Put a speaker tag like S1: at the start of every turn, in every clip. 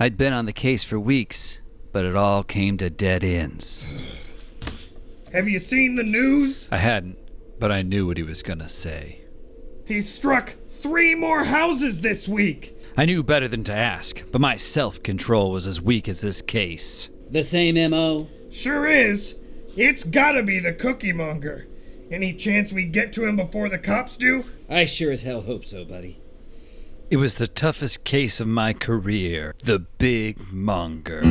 S1: I'd been on the case for weeks, but it all came to dead ends.
S2: Have you seen the news?
S1: I hadn't, but I knew what he was gonna say.
S2: He struck 3 more houses this week.
S1: I knew better than to ask, but my self-control was as weak as this case.
S3: The same M.O.?
S2: Sure is. It's gotta be the Cookie Monger. Any chance we get to him before the cops do?
S3: I sure as hell hope so, buddy.
S1: It was the toughest case of my career, the Big Monger.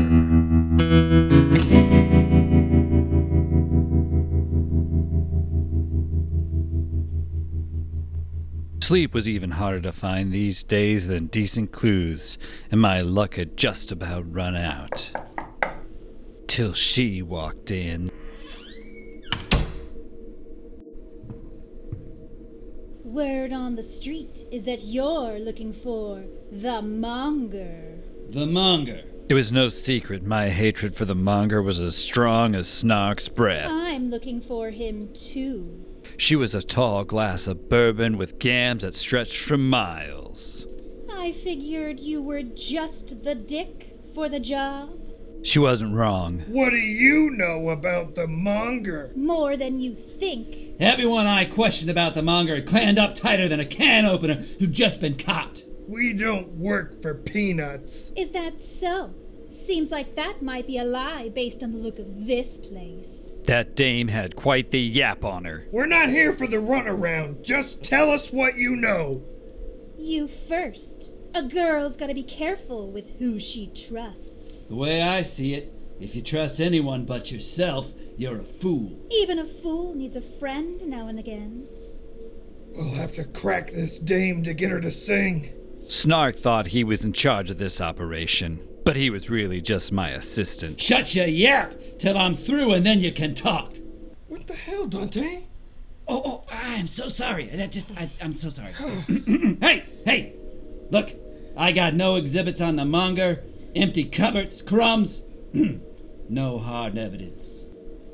S1: Sleep was even harder to find these days than decent clues, and my luck had just about run out. Till she walked in.
S4: Word on the street is that you're looking for the Monger.
S3: The Monger.
S1: It was no secret my hatred for the Monger was as strong as Snark's breath.
S4: I'm looking for him too.
S1: She was a tall glass of bourbon with gams that stretched for miles.
S4: I figured you were just the dick for the job.
S1: She wasn't wrong.
S2: What do you know about the Monger?
S4: More than you think.
S3: Everyone I questioned about the Monger had clammed up tighter than a can opener who'd just been copped.
S2: We don't work for peanuts.
S4: Is that so? Seems like that might be a lie based on the look of this place.
S1: That dame had quite the yap on her.
S2: We're not here for the runaround. Just tell us what you know.
S4: You first. A girl's gotta be careful with who she trusts.
S3: The way I see it, if you trust anyone but yourself, you're a fool.
S4: Even a fool needs a friend now and again.
S2: We'll have to crack this dame to get her to sing.
S1: Snark thought he was in charge of this operation, but he was really just my assistant.
S3: Shut your yap till I'm through and then you can talk.
S2: What the hell, Dante?
S3: Oh, I'm so sorry. I'm so sorry. Hey! Look, I got no exhibits on the Monger, empty cupboards, crumbs. No hard evidence.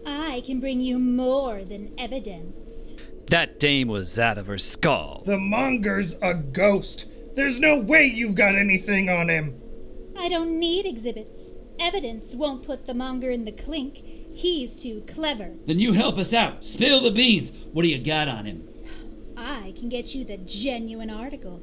S4: I can bring you more than evidence.
S1: That dame was out of her skull.
S2: The Monger's a ghost. There's no way you've got anything on him.
S4: I don't need exhibits. Evidence won't put the Monger in the clink. He's too clever.
S3: Then you help us out. Spill the beans. What do you got on him?
S4: I can get you the genuine article.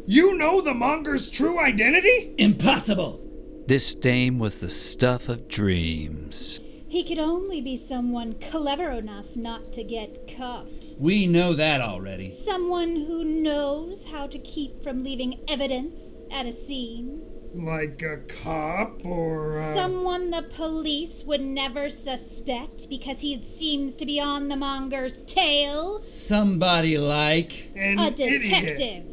S2: You know the Monger's true identity?
S3: Impossible.
S1: This dame was the stuff of dreams.
S4: He could only be someone clever enough not to get caught.
S3: We know that already.
S4: Someone who knows how to keep from leaving evidence at a scene.
S2: Like a cop or
S4: Someone the police would never suspect because he seems to be on the Monger's tail.
S3: Somebody like...
S2: an
S4: A detective.
S2: idiot.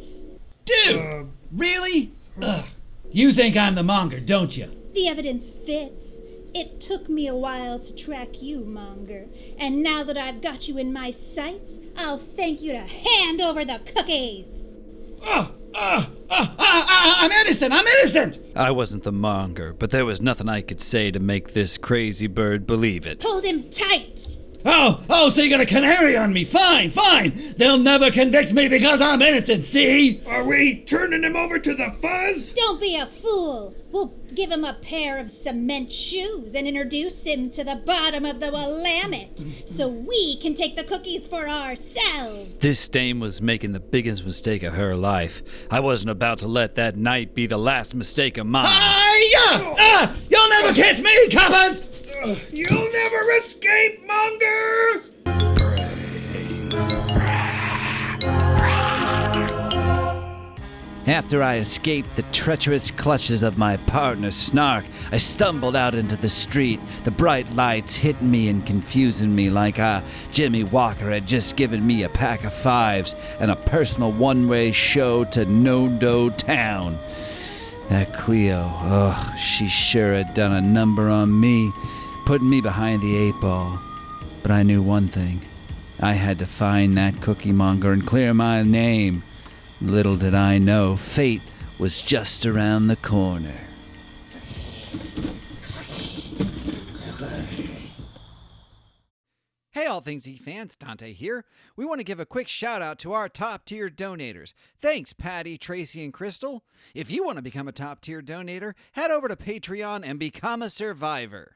S3: Dude! Really? Ugh. You think I'm the Monger, don't you?
S4: The evidence fits. It took me a while to track you, Monger. And now that I've got you in my sights, I'll thank you to hand over the cookies.
S3: I'm innocent!
S1: I wasn't the Monger, but there was nothing I could say to make this crazy bird believe it.
S4: Hold him tight.
S3: Oh, so you're gonna canary on me. Fine. They'll never convict me because I'm innocent, see?
S2: Are we turning him over to the fuzz?
S4: Don't be a fool. We'll give him a pair of cement shoes and introduce him to the bottom of the Willamette so we can take the cookies for ourselves.
S1: This dame was making the biggest mistake of her life. I wasn't about to let that night be the last mistake of mine.
S3: You'll never catch me, coppers!
S2: You'll never escape, Monger!
S1: After I escaped the treacherous clutches of my partner Snark, I stumbled out into the street, the bright lights hitting me and confusing me like Jimmy Walker had just given me a pack of fives and a personal one-way show to No-Do Town. That Cleo, she sure had done a number on me, putting me behind the 8 ball. But I knew one thing. I had to find that Cookie Monger and clear my name. Little did I know, fate was just around the corner.
S5: Hey,
S1: Hey, All Things E fans, Dante here. We want to give a quick shout out to our top tier donators. Thanks, Patty, Tracy, and Crystal. If you want to become a top tier donator, head over to Patreon and become a survivor.